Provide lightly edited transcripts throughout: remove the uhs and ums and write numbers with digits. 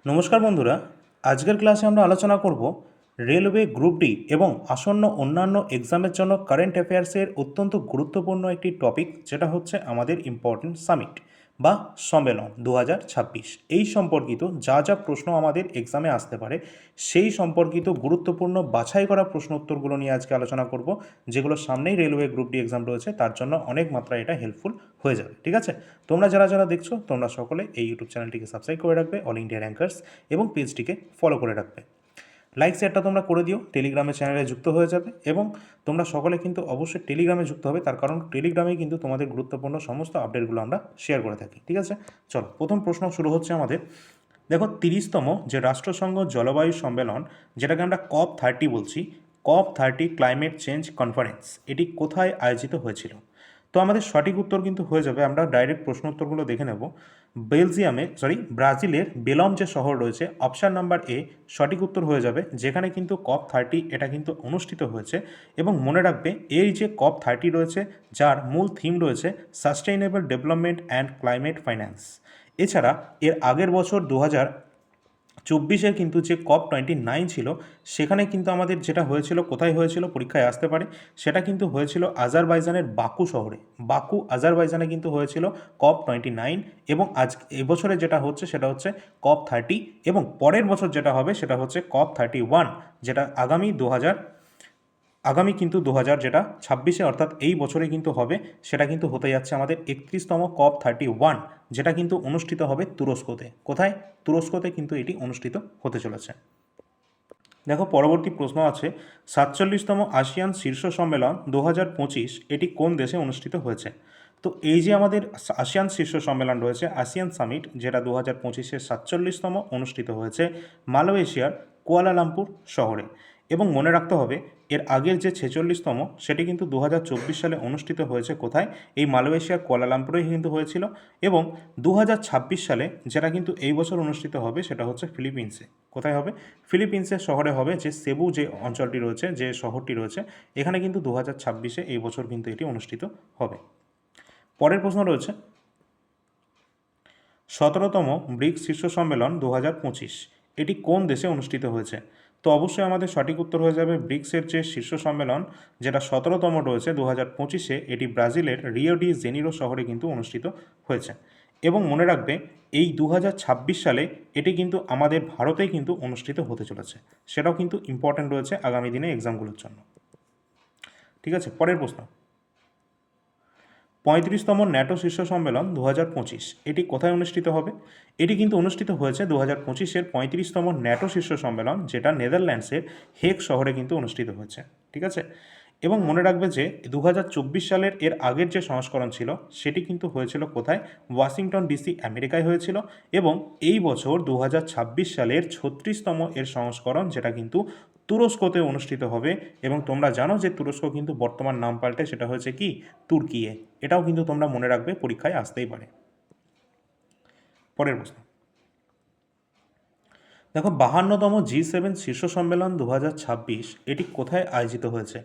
নমস্কার বন্ধুরা, আজকের ক্লাসে আমরা আলোচনা করব রেলওয়ে গ্রুপ ডি এবং আসন্ন অন্যান্য এক্সামের জন্য কারেন্ট অ্যাফেয়ার্সের অত্যন্ত গুরুত্বপূর্ণ একটি টপিক, যেটা হচ্ছে আমাদের ইম্পর্টেন্ট সামিট বা সম্মেলন 2026। এই সম্পর্কিত যা যা প্রশ্ন আমাদের এক্সামে আসতে পারে সেই সম্পর্কিত গুরুত্বপূর্ণ বাছাই করা প্রশ্ন উত্তরগুলো নিয়ে আজকে আলোচনা করব, যেগুলো সামনেই রেলওয়ে গ্রুপ ডি এক্সাম রয়েছে, তার জন্য অনেক মাত্রায় এটা হেল্পফুল হয়ে যাবে। ঠিক আছে, তোমরা যারা যারা দেখছো তোমরা সকলে এই ইউটিউব চ্যানেলটিকে সাবস্ক্রাইব করে রাখবে, অল ইন্ডিয়া র্যাঙ্কার্স, এবং পেজটিকে ফলো করে রাখবে। লাইক শেয়ারটা তোমরা করে দিও, টেলিগ্রামে চ্যানেলে যুক্ত হয়ে যাবে, এবং তোমরা সকলে কিন্তু অবশ্যই টেলিগ্রামে যুক্ত হবে, তার কারণ টেলিগ্রামেই কিন্তু তোমাদের গুরুত্বপূর্ণ সমস্ত আপডেটগুলো আমরা শেয়ার করে থাকি। ঠিক আছে, চলো প্রথম প্রশ্ন শুরু হচ্ছে আমাদের। দেখো, 30তম যে রাষ্ট্রসংঘ জলবায়ু সম্মেলন, যেটাকে আমরা COP30 বলছি, COP30 ক্লাইমেট চেঞ্জ কনফারেন্স, এটি কোথায় আয়োজিত হয়েছিল? তো আমাদের সঠিক উত্তর কিন্তু হয়ে যাবে, আমরা ডাইরেক্ট প্রশ্ন উত্তরগুলো দেখে নেব। ব্রাজিলের বেলম যে শহর রয়েছে, অপশান নাম্বার এ সঠিক উত্তর হয়ে যাবে, যেখানে কিন্তু COP30 এটা কিন্তু অনুষ্ঠিত হয়েছে। এবং মনে রাখবে, এই যে COP30 রয়েছে, যার মূল থিম রয়েছে sustainable development and climate finance. এছাড়া এর আগের বছর 2024-এর কিন্তু যে COP29 ছিল, সেখানে কিন্তু আমাদের যেটা হয়েছিল, কোথায় হয়েছিল, পরীক্ষায় আসতে পারে, সেটা কিন্তু হয়েছিল আজারবাইজানের বাকু শহরে। বাকু আজারবাইজানে কিন্তু হয়েছিল COP29। এবং আজ এবছরে যেটা হচ্ছে সেটা হচ্ছে COP30, এবং পরের বছর যেটা হবে সেটা হচ্ছে COP31, যেটা আগামী কিন্তু 2026-এ, অর্থাৎ এই বছরে কিন্তু হবে। সেটা কিন্তু হতে যাচ্ছে আমাদের 31তম COP31, যেটা কিন্তু অনুষ্ঠিত হবে তুরস্কতে। কোথায়? তুরস্কতে কিন্তু এটি অনুষ্ঠিত হতে চলেছে। দেখো, পরবর্তী প্রশ্ন আছে, 47তম আসিয়ান শীর্ষ সম্মেলন 2025 এটি কোন দেশে অনুষ্ঠিত হয়েছে? তো এই যে আমাদের আসিয়ান শীর্ষ সম্মেলন রয়েছে, আসিয়ান সামিট, যেটা 2025-এর 47তম অনুষ্ঠিত হয়েছে মালয়েশিয়ার কুয়ালালামপুর শহরে। এবং মনে রাখতে হবে, এর আগের যে 46তম, সেটি কিন্তু 2024 সালে অনুষ্ঠিত হয়েছে কোথায়? এই মালয়েশিয়ার কুয়ালালামপুরেই কিন্তু হয়েছিল। এবং 2026 সালে যেটা কিন্তু এই বছর অনুষ্ঠিত হবে সেটা হচ্ছে ফিলিপিন্সে। কোথায় হবে? ফিলিপিন্সের শহরে হবে, যে সেবু যে অঞ্চলটি রয়েছে, যে শহরটি রয়েছে, এখানে কিন্তু 2026-এ এই বছর কিন্তু এটি অনুষ্ঠিত হবে। পরের প্রশ্ন রয়েছে, 17তম ব্রিক্স শীর্ষ সম্মেলন 2025 এটি কোন দেশে অনুষ্ঠিত হয়েছে? তো অবশ্যই আমাদের সঠিক উত্তর হয়ে যাবে, ব্রিক্সের যে শীর্ষ সম্মেলন, যেটা 17তম রয়েছে 2025-এ, এটি ব্রাজিলের রিও ডি জেনিরো শহরে কিন্তু অনুষ্ঠিত হয়েছে। এবং মনে রাখবে, এই 2026 সালে এটি কিন্তু আমাদের ভারতেই কিন্তু অনুষ্ঠিত হতে চলেছে। সেটাও কিন্তু ইম্পর্ট্যান্ট রয়েছে আগামী দিনে এক্সামগুলোর জন্য। ঠিক আছে, পরের প্রশ্ন, 35তম ন্যাটো শীর্ষ সম্মেলন 2025 এটি কোথায় অনুষ্ঠিত হবে? এটি কিন্তু অনুষ্ঠিত হয়েছে 2025-এর 35তম ন্যাটো শীর্ষ সম্মেলন, যেটা নেদারল্যান্ডসের হেগ শহরে কিন্তু অনুষ্ঠিত হয়েছে। ঠিক আছে, এবং মনে রাখবে যে 2024 সালের এর আগের যে সংস্করণ ছিল, সেটি কিন্তু হয়েছিল কোথায়? ওয়াশিংটন ডিসি, আমেরিকায় হয়েছিল। এবং এই বছর 2026 সালের 36তম এর সংস্করণ, যেটা কিন্তু তুরস্কতে অনুষ্ঠিত হবে। এবং তোমরা জানো যে তুরস্ক কিন্তু বর্তমান নাম পাল্টে সেটা হয়েছে কি? তুর্কিয়ে। এটাও কিন্তু তোমরা মনে রাখবে, পরীক্ষায় আসতেই পারে। পরের প্রশ্ন, দেখো, 52তম G7 শীর্ষ সম্মেলন 2026 এটি কোথায় আয়োজিত হয়েছে?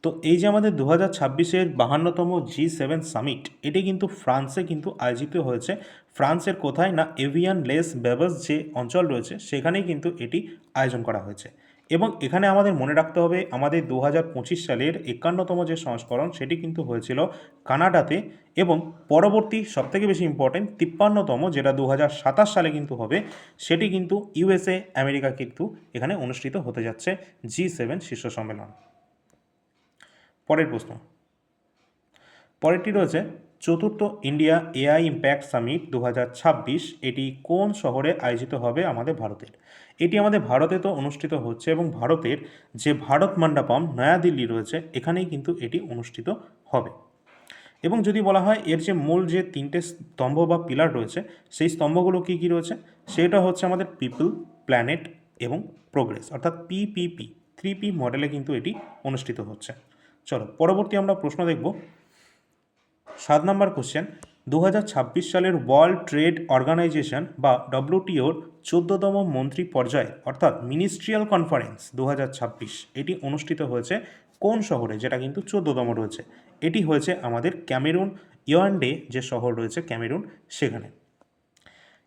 তো এই যে আমাদের 2026-এর 52তম G7 সামিট, এটি কিন্তু ফ্রান্সে কিন্তু আয়োজিত হয়েছে। ফ্রান্সের কোথায় না, এভিয়ান লেস বেবস যে অঞ্চল রয়েছে, সেখানেই কিন্তু এটি আয়োজন করা হয়েছে। এবং এখানে আমাদের মনে রাখতে হবে, আমাদের 2025 সালের 51তম যে সংস্করণ, সেটি কিন্তু হয়েছিল কানাডাতে। এবং পরবর্তী সবথেকে বেশি ইম্পর্টেন্ট 53তম, যেটা 2027 সালে কিন্তু হবে, সেটি কিন্তু ইউএসএ, আমেরিকা কিন্তু এখানে অনুষ্ঠিত হতে যাচ্ছে G7 শীর্ষ সম্মেলন। পরের প্রশ্ন, পরেরটি রয়েছে, চতুর্থ ইন্ডিয়া এআই ইম্প্যাক্ট সামিট 2026 এটি কোন শহরে আয়োজিত হবে আমাদের ভারতের? এটি আমাদের ভারতে তো অনুষ্ঠিত হচ্ছে, এবং ভারতের যে ভারত মণ্ডপম নয়াদিল্লি রয়েছে, এখানেই কিন্তু এটি অনুষ্ঠিত হবে। এবং যদি বলা হয় এর যে মূল যে 3টে স্তম্ভ বা পিলার রয়েছে, সেই স্তম্ভগুলো কী কী রয়েছে, সেটা হচ্ছে আমাদের পিপল, প্ল্যানেট এবং প্রোগ্রেস, অর্থাৎ PPP, 3P মডেলে কিন্তু এটি অনুষ্ঠিত হচ্ছে। চলো পরবর্তী আমরা প্রশ্ন দেখব। 7 নম্বর কোশ্চেন, 2026 সালের ওয়ার্ল্ড ট্রেড অর্গানাইজেশন বা WTOর 14তম মন্ত্রী পর্যায়ে, অর্থাৎ মিনিস্ট্রিয়াল কনফারেন্স 2026 এটি অনুষ্ঠিত হয়েছে কোন শহরে? যেটা কিন্তু 14তম রয়েছে, এটি হয়েছে আমাদের ক্যামেরুন, ইয়াওয়ান্ডে যে শহর রয়েছে ক্যামেরুন, সেখানে।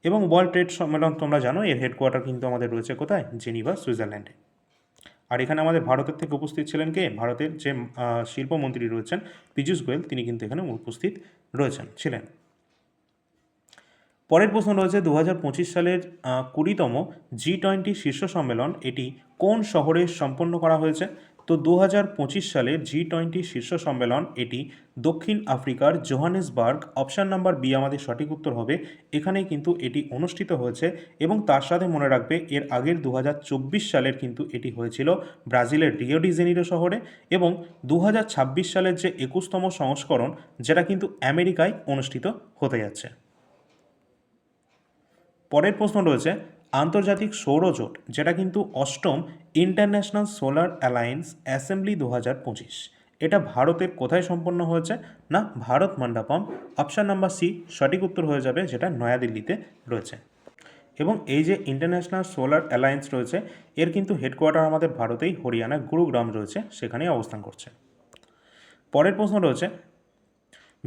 এবং ওয়ার্ল্ড ট্রেড সম্মেলন তোমরা জানো এর হেডকোয়ার্টার কিন্তু আমাদের রয়েছে কোথায়, জেনিভা, সুইজারল্যান্ডে। আর এখানে আমাদের ভারতের থেকে উপস্থিত ছিলেন কে, ভারতের যে শিল্পমন্ত্রী রয়েছেন পীযূষ গোয়েল, তিনি কিন্তু এখানে উপস্থিত ছিলেন। পরের প্রশ্ন রয়েছে 2025 সালের 20তম G20 শীর্ষ সম্মেলন এটি কোন শহরে সম্পন্ন করা হয়েছে? তো 2025 সালের G20 শীর্ষ সম্মেলন এটি দক্ষিণ আফ্রিকার জোহানেসবার্গ, অপশান নাম্বার বি আমাদের সঠিক উত্তর হবে। এখানে কিন্তু এটি অনুষ্ঠিত হয়েছে এবং তার সাথে মনে রাখবে এর আগের 2024 সালের কিন্তু এটি হয়েছিল ব্রাজিলের রিও ডি জেনিরো শহরে, এবং 2026 সালের যে 21তম সংস্করণ যেটা কিন্তু আমেরিকায় অনুষ্ঠিত হতে যাচ্ছে। পরের প্রশ্ন রয়েছে আন্তর্জাতিক সৌরজোট যেটা কিন্তু অষ্টম ইন্টারন্যাশনাল সোলার অ্যালায়েন্স অ্যাসেম্বলি 2025, এটা ভারতের কোথায় সম্পন্ন হয়েছে? না Bharat Mandapam, option number C সঠিক উত্তর হয়ে যাবে, যেটা নয়াদিল্লিতে রয়েছে। এবং এই যে ইন্টারন্যাশনাল সোলার অ্যালায়েন্স রয়েছে এর কিন্তু হেডকোয়ার্টার আমাদের ভারতেই হরিয়ানা গুরুগ্রাম রয়েছে, সেখানেই অবস্থান করছে। পরের প্রশ্ন রয়েছে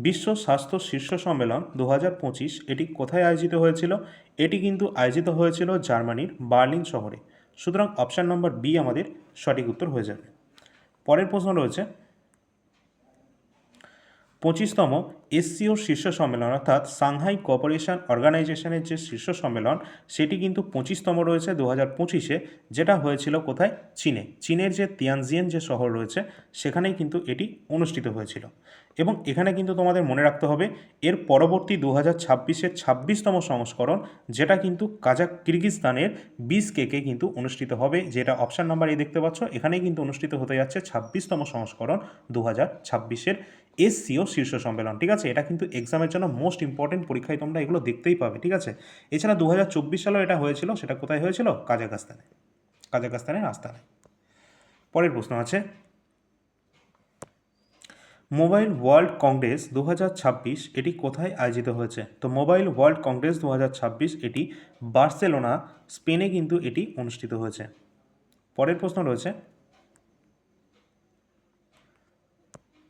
বিশ্ব স্বাস্থ্য শীর্ষ সম্মেলন 2025 এটি কোথায় আয়োজিত হয়েছিল? এটি কিন্তু আয়োজিত হয়েছিল জার্মানির বার্লিন শহরে, সুতরাং অপশান নম্বর বি আমাদের সঠিক উত্তর হয়ে যাবে। পরের প্রশ্ন রয়েছে 25তম এসসিও শীর্ষ সম্মেলন অর্থাৎ সাংহাই কোঅপারেশন অর্গানাইজেশনের যে শীর্ষ সম্মেলন সেটি কিন্তু 25তম রয়েছে 2025-এ, যেটা হয়েছিল কোথায়? চীনে। চীনের যে তিয়ানজিয়ান যে শহর রয়েছে সেখানেই কিন্তু এটি অনুষ্ঠিত হয়েছিল। এবং এখানে কিন্তু তোমাদের মনে রাখতে হবে এর পরবর্তী 2026-এর 26তম সংস্করণ যেটা কিন্তু কিরগিজস্তানের বিশকেকে কিন্তু অনুষ্ঠিত হবে, যেটা অপশান নাম্বার এ দেখতে পাচ্ছ, এখানেই কিন্তু অনুষ্ঠিত হতে যাচ্ছে 26তম সংস্করণ 2026-এর এসসিও শীর্ষ সম্মেলন। ঠিক আছে, এটা কিন্তু এক্সামের জন্য মোস্ট ইম্পর্টেন্ট, পরীক্ষায় তোমরা এগুলো দেখতেই পাবে। ঠিক আছে, এছাড়া 2024 সালেও এটা হয়েছিল, সেটা কোথায় হয়েছিল? কাজাখস্তানের আস্তানায়। পরের প্রশ্ন আছে মোবাইল ওয়ার্ল্ড কংগ্রেস 2026 এটি কোথায় আয়োজিত হয়েছে? তো মোবাইল ওয়ার্ল্ড কংগ্রেস 2026 এটি বার্সেলোনা, স্পেনে কিন্তু এটি অনুষ্ঠিত হয়েছে। পরের প্রশ্ন রয়েছে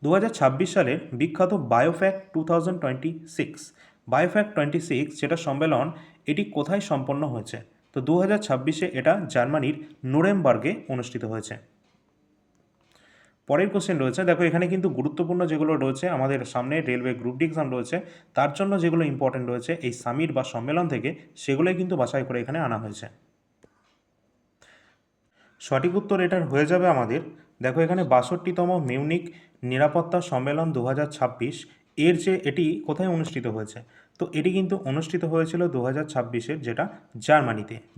2026 সালের বিখ্যাত বায়োফ্যাক 2026 বায়োফ্যাক 26 যেটা সম্মেলন এটি কোথায় সম্পন্ন হয়েছে? তো 2026-এ এটা জার্মানির নুরেমবার্গে অনুষ্ঠিত হয়েছে। পরের কোশ্চেন রয়েছে, দেখো এখানে কিন্তু গুরুত্বপূর্ণ যেগুলো রয়েছে আমাদের সামনে রেলওয়ে গ্রুপ ডি এক্সাম রয়েছে, তার জন্য যেগুলো ইম্পর্টেন্ট রয়েছে এই সামিট বা সম্মেলন থেকে সেগুলোই কিন্তু বাছাই করে এখানে আনা হয়েছে। সঠিক উত্তর এটার হয়ে যাবে আমাদের, দেখো এখানে 62তম মিউনিক নিরাপত্তা সম্মেলন 2026 এর যে এটি কোথায় অনুষ্ঠিত হয়েছে? তো এটি কিন্তু অনুষ্ঠিত হয়েছিল 2026-এর, যেটা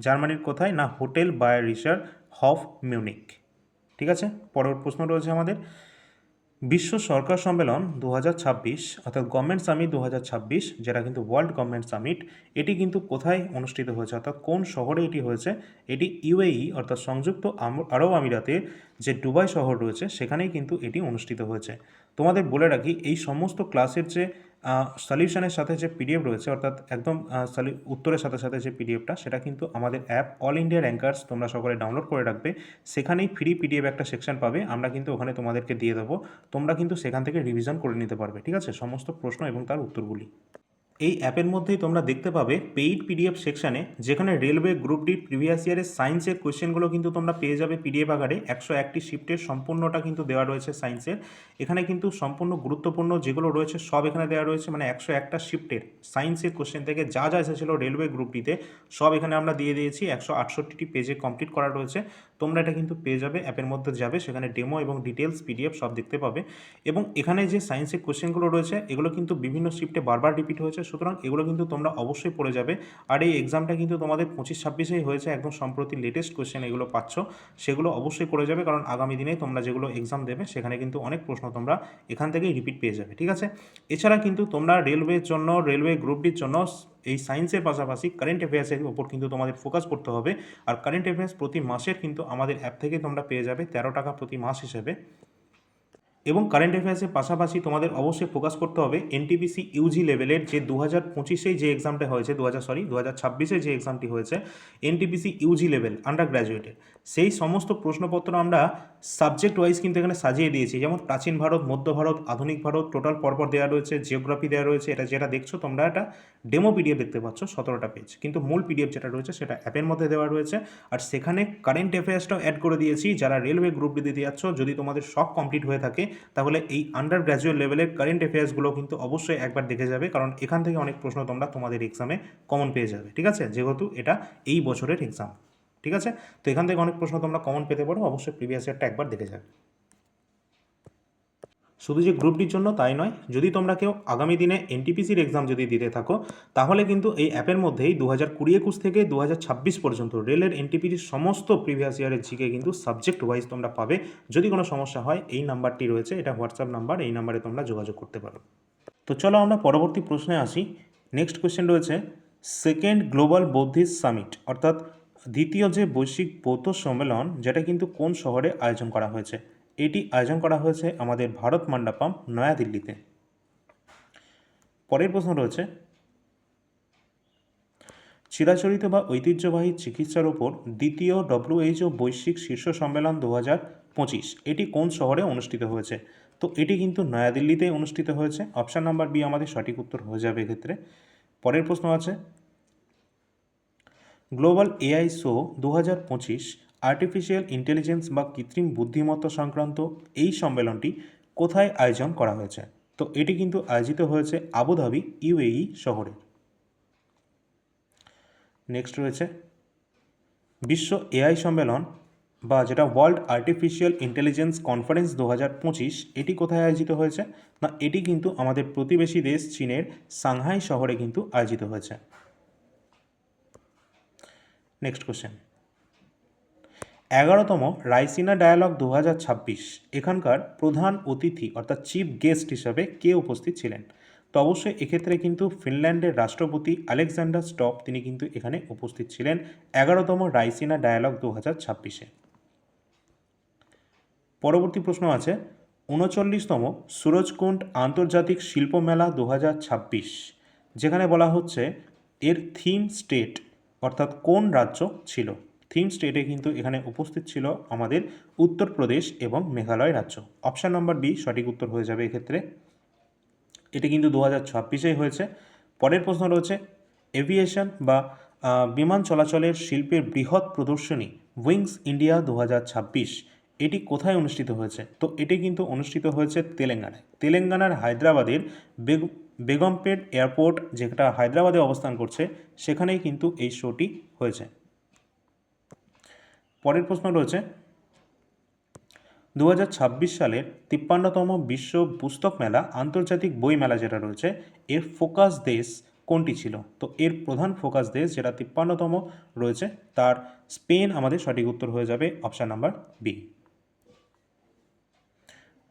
জার্মানির কোথায়? না হোটেল বায়ারিশার হফ মিউনিক। ঠিক আছে, পরের প্রশ্ন রয়েছে আমাদের বিশ্ব সরকার সম্মেলন 2026 অর্থাৎ গভর্নমেন্ট সামিট 2026, যেটা কিন্তু ওয়ার্ল্ড গভর্নমেন্ট সামিট, এটি কিন্তু কোথায় অনুষ্ঠিত হয়েছে অর্থাৎ কোন শহরে এটি হয়েছে? এটি ইউএই অর্থাৎ সংযুক্ত আরব আমিরাতের যে দুবাই শহর রয়েছে সেখানেই কিন্তু এটি অনুষ্ঠিত হয়েছে। তোমাদের বলে রাখি এই সমস্ত ক্লাসের যে সলিউশনের সাথে যে পিডিএফ রয়েছে অর্থাৎ একদম উত্তরের সাথে সাথে যে পিডিএফটা সেটা কিন্তু আমাদের অ্যাপ অল ইন্ডিয়া র্যাঙ্কার্স তোমরা সকলে ডাউনলোড করে রাখবে, সেখানেই ফ্রি পিডিএফ একটা সেকশন পাবে, আমরা কিন্তু ওখানে তোমাদেরকে দিয়ে দেবো, তোমরা কিন্তু সেখান থেকে রিভিশন করে নিতে পারবে। ঠিক আছে, সমস্ত প্রশ্ন এবং তার উত্তরগুলি এই অ্যাপের মধ্যেই তোমরা দেখতে পাবে পেইড পিডিএফ সেকশানে, যেখানে রেলওয়ে গ্রুপ ডি প্রিভিয়াস ইয়ারের সায়েন্সের কোয়েশ্চেনগুলো কিন্তু তোমরা পেয়ে যাবে পিডিএফ আকারে। 101টি শিফটের সম্পূর্ণটা কিন্তু দেওয়া রয়েছে সায়েন্সের, এখানে কিন্তু সম্পূর্ণ গুরুত্বপূর্ণ যেগুলো রয়েছে সব এখানে দেওয়া রয়েছে, মানে 101টা শিফটের সায়েন্সের কোয়েশ্চেন থেকে যা যা এসেছিলো রেলওয়ে গ্রুপ ডিতে সব এখানে আমরা দিয়ে দিয়েছি। 168টি পেজে কমপ্লিট করা রয়েছে, তোমরা এটা কিন্তু পেয়ে যাবে, অ্যাপের মধ্যে যাবে, সেখানে ডেমো এবং ডিটেলস পিডিএফ সব দেখতে পাবে। এবং এখানে যে সায়েন্সের কোয়েশ্চেনগুলো রয়েছে এগুলো কিন্তু বিভিন্ন শিফটে বারবার রিপিট হয়েছে, সুতরাং এগুলো কিন্তু তোমরা অবশ্যই পড়ে যাবে। আর এই এক্সামটা কিন্তু তোমাদের 25-26-এই হয়েছে, একদম সম্প্রতি লেটেস্ট কোয়েশ্চেন এগুলো পাচ্ছ, সেগুলো অবশ্যই পড়ে যাবে, কারণ আগামী দিনে তোমরা যেগুলো এক্সাম দেবে সেখানে কিন্তু অনেক প্রশ্ন তোমরা এখান থেকেই রিপিট পেয়ে যাবে। ঠিক আছে, এছাড়া কিন্তু তোমরা রেলওয়ের জন্য, রেলওয়ে গ্রুপ ডির জন্য এই সায়েন্সের পাশাপাশি কারেন্ট অ্যাফেয়ার্সের উপর কিন্তু তোমাদের ফোকাস করতে হবে। আর কারেন্ট অ্যাফেয়ার্স প্রতি মাসের কিন্তু আমাদের অ্যাপ থেকে তোমরা পেয়ে যাবে 13 টাকা প্রতি মাস হিসেবে। এবং কারেন্ট অ্যাফেয়ার্সের পাশাপাশি তোমাদের অবশ্যই ফোকাস করতে হবে এনটিপিসি ইউজি লেভেলের যে 2025-এ যে এক্সামটা হয়েছে 2026-এ যে এক্সামটি হয়েছে এনটিপিসি ইউজি লেভেল আন্ডার গ্র্যাজুয়েটের, সেই সমস্ত প্রশ্নপত্র আমরা সাবজেক্ট ওয়াইজ কিন্তু এখানে সাজিয়ে দিয়েছি। যেমন প্রাচীন ভারত, মধ্য ভারত, আধুনিক ভারত টোটাল পরপর দেওয়া রয়েছে, জিওগ্রাফি দেওয়া রয়েছে। এটা যেটা দেখছো তোমরা এটা ডেমো পিডিএফ দেখতে পাচ্ছ 17টা পেজ, কিন্তু মূল পিডিএফ যেটা রয়েছে সেটা অ্যাপের মধ্যে দেওয়া রয়েছে। আর সেখানে কারেন্ট অ্যাফেয়ার্সটাও অ্যাড করে দিয়েছি। যারা রেলওয়ে গ্রুপ ডি দিতে যাচ্ছ, যদি তোমাদের সব কমপ্লিট হয়ে থাকে তাহলে এই আন্ডার গ্র্যাজুয়েট লেভেলের কারেন্ট অ্যাফেয়ার্সগুলো কিন্তু অবশ্যই একবার দেখে যাবে, কারণ এখান থেকে অনেক প্রশ্ন তোমরা তোমাদের এক্সামে কমন পেয়ে যাবে। ঠিক আছে, যেহেতু এটা এই বছরের এক্সাম। ঠিক আছে, তো এখান থেকে অনেক প্রশ্ন তোমরা কমন পেতে পারো, অবশ্যই প্রিভিয়াস ইয়ারটা একবার দেখে যাবে। শুধু যে গ্রুপ ডির জন্য তাই নয়, যদি তোমরা কেউ আগামী দিনে এনটিপিসির এক্সাম যদি দিতে থাকো তাহলে কিন্তু এই অ্যাপের মধ্যেই 2020-21 থেকে 2026 পর্যন্ত রেলের এনটিপিসির সমস্ত প্রিভিয়াস ইয়ারের জিকে কিন্তু সাবজেক্ট ওয়াইজ তোমরা পাবে। যদি কোনো সমস্যা হয় এই নাম্বারটি রয়েছে, এটা হোয়াটসঅ্যাপ নাম্বার, এই নাম্বারে তোমরা যোগাযোগ করতে পারো। তো চলো আমরা পরবর্তী প্রশ্নে আসি। নেক্সট কোয়েশ্চেন রয়েছে সেকেন্ড গ্লোবাল বৌদ্ধিস্ট সামিট, অর্থাৎ দ্বিতীয় যে বৈশ্বিক বৌদ্ধ সম্মেলন, যেটা কিন্তু কোন শহরে আয়োজন করা হয়েছে? এটি আয়োজন করা হয়েছে আমাদের ভারত মণ্ডপম, নয়াদিল্লিতে। পরের প্রশ্ন রয়েছে চিরাচরিত বা ঐতিহ্যবাহী চিকিৎসার ওপর দ্বিতীয় WHO বৈশ্বিক শীর্ষ সম্মেলন 2025 এটি কোন শহরে অনুষ্ঠিত হয়েছে? তো এটি কিন্তু নয়াদিল্লিতেই অনুষ্ঠিত হয়েছে। অপশান নাম্বার বি আমাদের সঠিক উত্তর হয়ে যাবে এক্ষেত্রে। পরের প্রশ্ন আছে global AI show 2025 artificial intelligence বা কৃত্রিম বুদ্ধিমত্তা সংক্রান্ত এই সম্মেলনটি কোথায় আয়োজন করা হয়েছে? তো এটি কিন্তু আয়োজিত হয়েছে আবুধাবি, ইউএই শহরে। নেক্সট রয়েছে বিশ্ব এআই সম্মেলন বা যেটা ওয়ার্ল্ড আর্টিফিশিয়াল ইন্টেলিজেন্স কনফারেন্স 2025 এটি কোথায় আয়োজিত হয়েছে? না, এটি কিন্তু আমাদের প্রতিবেশী দেশ চীনের সাংহাই শহরে কিন্তু আয়োজিত হয়েছে। নেক্সট কোশ্চেন 11তম রাইসিনা ডায়ালগ 2026 এখানকার প্রধান অতিথি অর্থাৎ চিফ গেস্ট হিসাবে কে উপস্থিত ছিলেন? তো অবশ্যই এক্ষেত্রে কিন্তু ফিনল্যান্ডের রাষ্ট্রপতি আলেকজান্ডার স্টপ তিনি কিন্তু এখানে উপস্থিত ছিলেন 11তম রাইসিনা ডায়ালগ 2026-এ। পরবর্তী প্রশ্ন আছে 39তম সুরজকুণ্ড আন্তর্জাতিক শিল্প মেলা 2026, যেখানে বলা হচ্ছে এর থিম স্টেট অর্থাৎ কোন রাজ্য ছিল? থিম স্টেটে কিন্তু এখানে উপস্থিত ছিল আমাদের উত্তরপ্রদেশ এবং মেঘালয় রাজ্য। অপশান নম্বর বি সঠিক উত্তর হয়ে যাবে এক্ষেত্রে। এটি কিন্তু 2026-এই হয়েছে। পরের প্রশ্ন রয়েছে এভিয়েশন বা বিমান চলাচলের শিল্পের বৃহৎ প্রদর্শনী উইংস ইন্ডিয়া 2026 এটি কোথায় অনুষ্ঠিত হয়েছে? তো এটি কিন্তু অনুষ্ঠিত হয়েছে তেলেঙ্গানায়। তেলেঙ্গানার হায়দ্রাবাদের বেগমপেট এয়ারপোর্ট, যেটা হায়দ্রাবাদে অবস্থান করছে, সেখানেই কিন্তু এই শোটি হয়েছে। পরের প্রশ্ন রয়েছে 2026 সালের 53তম বিশ্ব পুস্তক মেলা আন্তর্জাতিক বই মেলা যেটা রয়েছে এর ফোকাস দেশ কোনটি ছিল? তো এর প্রধান ফোকাস দেশ যেটা 53তম রয়েছে তার স্পেন আমাদের সঠিক উত্তর হয়ে যাবে অপশান নাম্বার বি।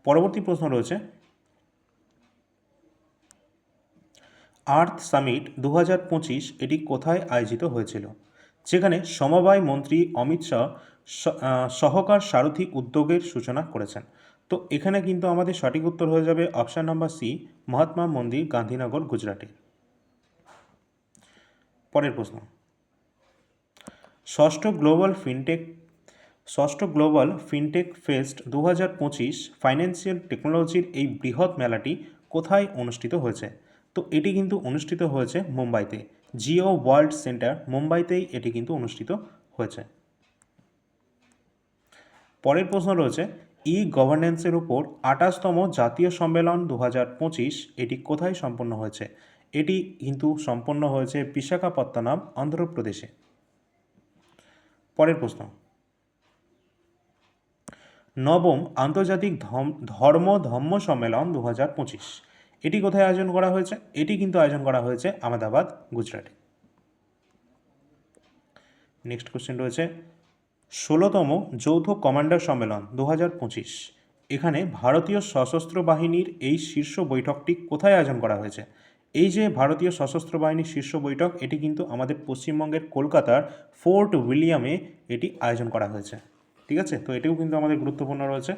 পরবর্তী প্রশ্ন রয়েছে আর্থ সামিট 2025 এটি কোথায় আয়োজিত হয়েছিল? যেখানে সমবায় মন্ত্রী অমিত শাহ সহকার সারথি উদ্যোগের সূচনা করেছেন। তো এখানে কিন্তু আমাদের সঠিক উত্তর হয়ে যাবে অপশান নাম্বার সি, মহাত্মা মন্দির, গান্ধীনগর, গুজরাটে। পরের প্রশ্ন ষষ্ঠ গ্লোবাল ফিনটেক ফেস্ট 2025 ফাইন্যান্সিয়াল টেকনোলজির এই বৃহৎ মেলাটি কোথায় অনুষ্ঠিত হয়েছে? তো এটি কিন্তু অনুষ্ঠিত হয়েছে মুম্বাইতে, জিও ওয়ার্ল্ড সেন্টার মুম্বাইতেই এটি কিন্তু অনুষ্ঠিত হয়েছে। পরের প্রশ্ন রয়েছে ই গভর্নেন্সের উপর 28তম জাতীয় সম্মেলন 2025 এটি কোথায় সম্পন্ন হয়েছে? এটি কিন্তু সম্পন্ন হয়েছে বিশাখাপত্তনম, অন্ধ্রপ্রদেশে। পরের প্রশ্ন নবম আন্তর্জাতিক ধম্ম সম্মেলন 2025 এটি কোথায় আয়োজন করা হয়েছে? এটি কিন্তু আয়োজন করা হয়েছে আহমেদাবাদ, গুজরাটে। নেক্সট কোশ্চেন রয়েছে 16তম যৌথ কমান্ডার সম্মেলন 2025 এখানে ভারতীয় সশস্ত্র বাহিনীর এই শীর্ষ বৈঠকটি কোথায় আয়োজন করা হয়েছে? এই যে ভারতীয় সশস্ত্র বাহিনীর শীর্ষ বৈঠক এটি কিন্তু আমাদের পশ্চিমবঙ্গের কলকাতার ফোর্ট উইলিয়ামে এটি আয়োজন করা হয়েছে। ঠিক আছে, তো এটিও কিন্তু আমাদের গুরুত্বপূর্ণ রয়েছে।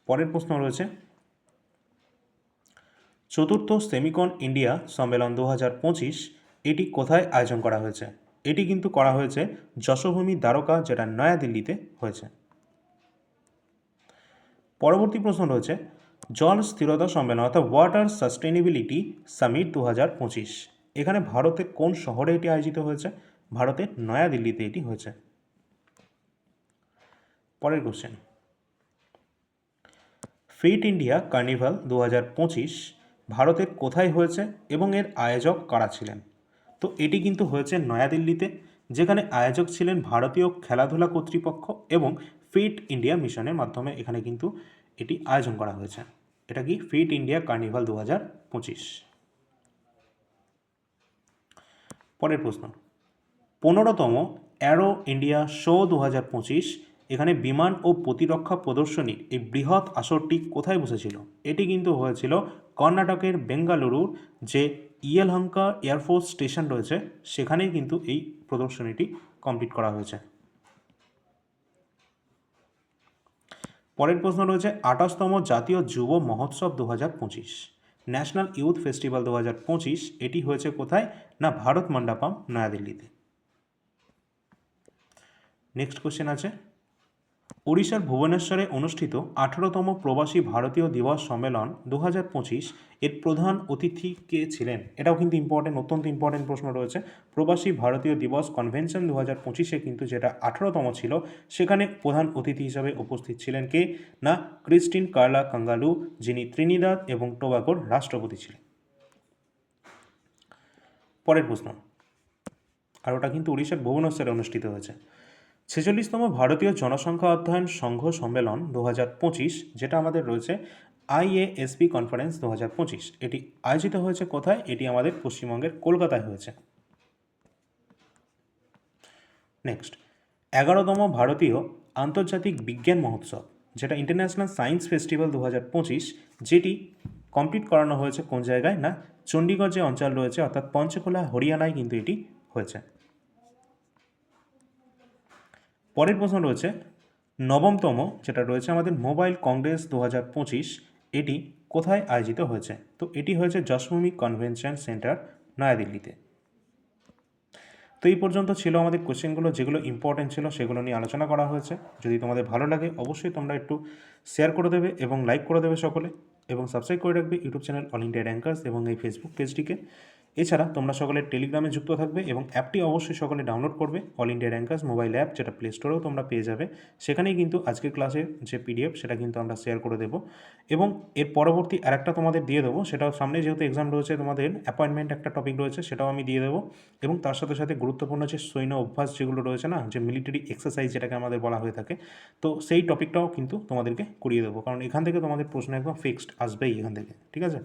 পরের প্রশ্ন রয়েছে চতুর্থ সেমিকন ইন্ডিয়া সম্মেলন 2025 এটি কোথায় আয়োজন করা হয়েছে? এটি কিন্তু করা হয়েছে যশোভূমি দ্বারকা, যেটা নয়াদিল্লিতে হয়েছে। পরবর্তী প্রশ্ন রয়েছে জল স্থিরতা সম্মেলন অর্থাৎ ওয়াটার সাস্টেনেবিলিটি সামিট 2025 এখানে ভারতের কোন শহরে এটি আয়োজিত হয়েছে? ভারতের নয়াদিল্লিতে এটি হয়েছে। পরের কোশ্চেন, ফিট ইন্ডিয়া কার্নিভাল 2025 ভারতের কোথায় হয়েছে এবং এর আয়োজক কারা ছিলেন? তো এটি কিন্তু হয়েছে নয়াদিল্লিতে, যেখানে আয়োজক ছিলেন ভারতীয় খেলাধুলা কর্তৃপক্ষ এবং ফিট ইন্ডিয়া মিশনের মাধ্যমে এখানে কিন্তু এটি আয়োজন করা হয়েছে। এটা কি ফিট ইন্ডিয়া কার্নিভাল 2025। পরের প্রশ্ন, 15তম অ্যারো ইন্ডিয়া শো 2025 এখানে বিমান ও প্রতিরক্ষা প্রদর্শনীর এই বৃহৎ আসরটি কোথায় বসেছিল? এটি কিন্তু হয়েছিল কর্ণাটকের বেঙ্গালুরুর যে ইয়েলহঙ্কা এয়ারফোর্স স্টেশন রয়েছে সেখানেই কিন্তু এই প্রদর্শনীটি কমপ্লিট করা হয়েছে। পরের প্রশ্ন রয়েছে 28তম জাতীয় যুব মহোৎসব 2025 ন্যাশনাল ইউথ ফেস্টিভ্যাল 2025 এটি হয়েছে কোথায়? না ভারত মণ্ডপম নয়াদিল্লিতে। নেক্সট কোশ্চেন আছে, ওড়িশার ভুবনেশ্বরে অনুষ্ঠিত 18তম প্রবাসী ভারতীয় দিবস সম্মেলন 2025 এর প্রধান অতিথি কে ছিলেন? এটাও কিন্তু ইম্পর্টেন্ট, অত্যন্ত ইম্পর্টেন্ট প্রশ্ন রয়েছে। প্রবাসী ভারতীয় দিবস কনভেনশন 2025 কিন্তু যেটা 18তম ছিল, সেখানে প্রধান অতিথি হিসাবে উপস্থিত ছিলেন কে? না ক্রিস্টিন কার্লা কাঙ্গালু, যিনি ত্রিনিদাদ এবং টোবাগোর রাষ্ট্রপতি ছিলেন। পরের প্রশ্ন, আর ওটা কিন্তু উড়িষ্যার ভুবনেশ্বরে অনুষ্ঠিত হয়েছে। 46তম ভারতীয় জনসংখ্যা অধ্যয়ন সংঘ সম্মেলন 2025 যেটা আমাদের রয়েছে IASP কনফারেন্স 2025 এটি আয়োজিত হয়েছে কোথায়? এটি আমাদের পশ্চিমবঙ্গের কলকাতায় হয়েছে। নেক্সট, 11তম ভারতীয় আন্তর্জাতিক বিজ্ঞান মহোৎসব যেটা ইন্টারন্যাশনাল সায়েন্স ফেস্টিভ্যাল 2025 যেটি কমপ্লিট করানো হয়েছে কোন জায়গায়? না চণ্ডীগড় যে অঞ্চল রয়েছে অর্থাৎ পঞ্চকুলা হরিয়ানায় কিন্তু এটি হয়েছে। পরের প্রশ্ন রয়েছে 9তম যেটা রয়েছে আমাদের মোবাইল কংগ্রেস 2025 এটি কোথায় আয়োজিত হয়েছে? তো এটি হয়েছে যশোভূমি কনভেনশন সেন্টার নয়াদিল্লিতে। তো এই পর্যন্ত ছিল আমাদের কোশ্চেনগুলো, যেগুলো ইম্পর্টেন্ট ছিল সেগুলো নিয়ে আলোচনা করা হয়েছে। যদি তোমাদের ভালো লাগে অবশ্যই তোমরা একটু শেয়ার করে দেবে এবং লাইক করে দেবে সকলে, এবং সাবস্ক্রাইব করে রাখবে YouTube channel all India rankers এবং এই ফেসবুক পেজটিকে। এছাড়া তোমরা সকলে টেলিগ্রামে যুক্ত থাকবে এবং অ্যাপটি অবশ্যই সকলে ডাউনলোড করবে, all India rankers mobile app, যেটা প্লে স্টোরেও তোমরা পেয়ে যাবে। সেখানেই কিন্তু আজকের ক্লাসের যে PDF সেটা কিন্তু আমরা শেয়ার করে দেবো, এবং এর পরবর্তী আরেকটা তোমাদের দিয়ে দেবো, সেটাও সামনে যেহেতু এক্সাম রয়েছে তোমাদের অ্যাপয়েন্টমেন্ট একটা টপিক রয়েছে সেটাও আমি দিয়ে দেবো, এবং তার সাথে সাথে গুরুত্বপূর্ণ যে সৈন্য অভ্যাস যেগুলো রয়েছে না, যে মিলিটারি এক্সারসাইজ যেটাকে আমাদের বলা হয়ে থাকে, তো সেই টপিকটাও কিন্তু তোমাদেরকে করিয়ে দেবো, কারণ এখান থেকে তোমাদের প্রশ্ন একদম ফিক্সড আসবেই এখান থেকে, ঠিক আছে?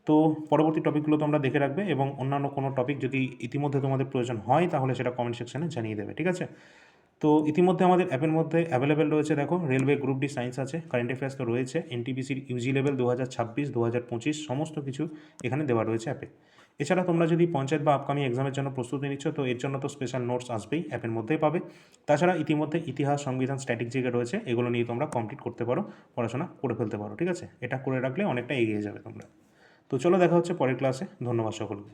তো পরবর্তী টপিকগুলো তোমরা দেখে রাখবে, এবং অন্যান্য কোনো টপিক যদি ইতিমধ্যে তোমাদের প্রয়োজন হয় তাহলে সেটা কমেন্ট সেকশনে জানিয়ে দেবে, ঠিক আছে? তো ইতিমধ্যে আমাদের অ্যাপের মধ্যে অ্যাভেলেবেল রয়েছে, দেখো রেলওয়ে গ্রুপ ডি সায়েন্স আছে, কারেন্ট অ্যাফেয়ার্স তো রয়েছে, NTPCর UG লেভেল 2026 2025 সমস্ত কিছু এখানে দেওয়া রয়েছে অ্যাপে। এছাড়া তোমরা যদি পঞ্চায়েত বা আপকামিং এক্সামের জন্য প্রস্তুতি নিচ্ছ তো এর জন্য তো স্পেশাল নোটস আসবেই, অ্যাপের মধ্যেই পাবে। তাছাড়া ইতিমধ্যে ইতিহাস, সংবিধান, স্ট্র্যাটেজি রয়েছে, এগুলো নিয়ে তোমরা কমপ্লিট করতে পারো, পড়াশোনা করে ফেলতে পারো, ঠিক আছে? এটা করে রাখলে অনেকটা এগিয়ে যাবে তোমরা। তো চলো দেখা হচ্ছে পরের ক্লাসে, ধন্যবাদ সকলকে।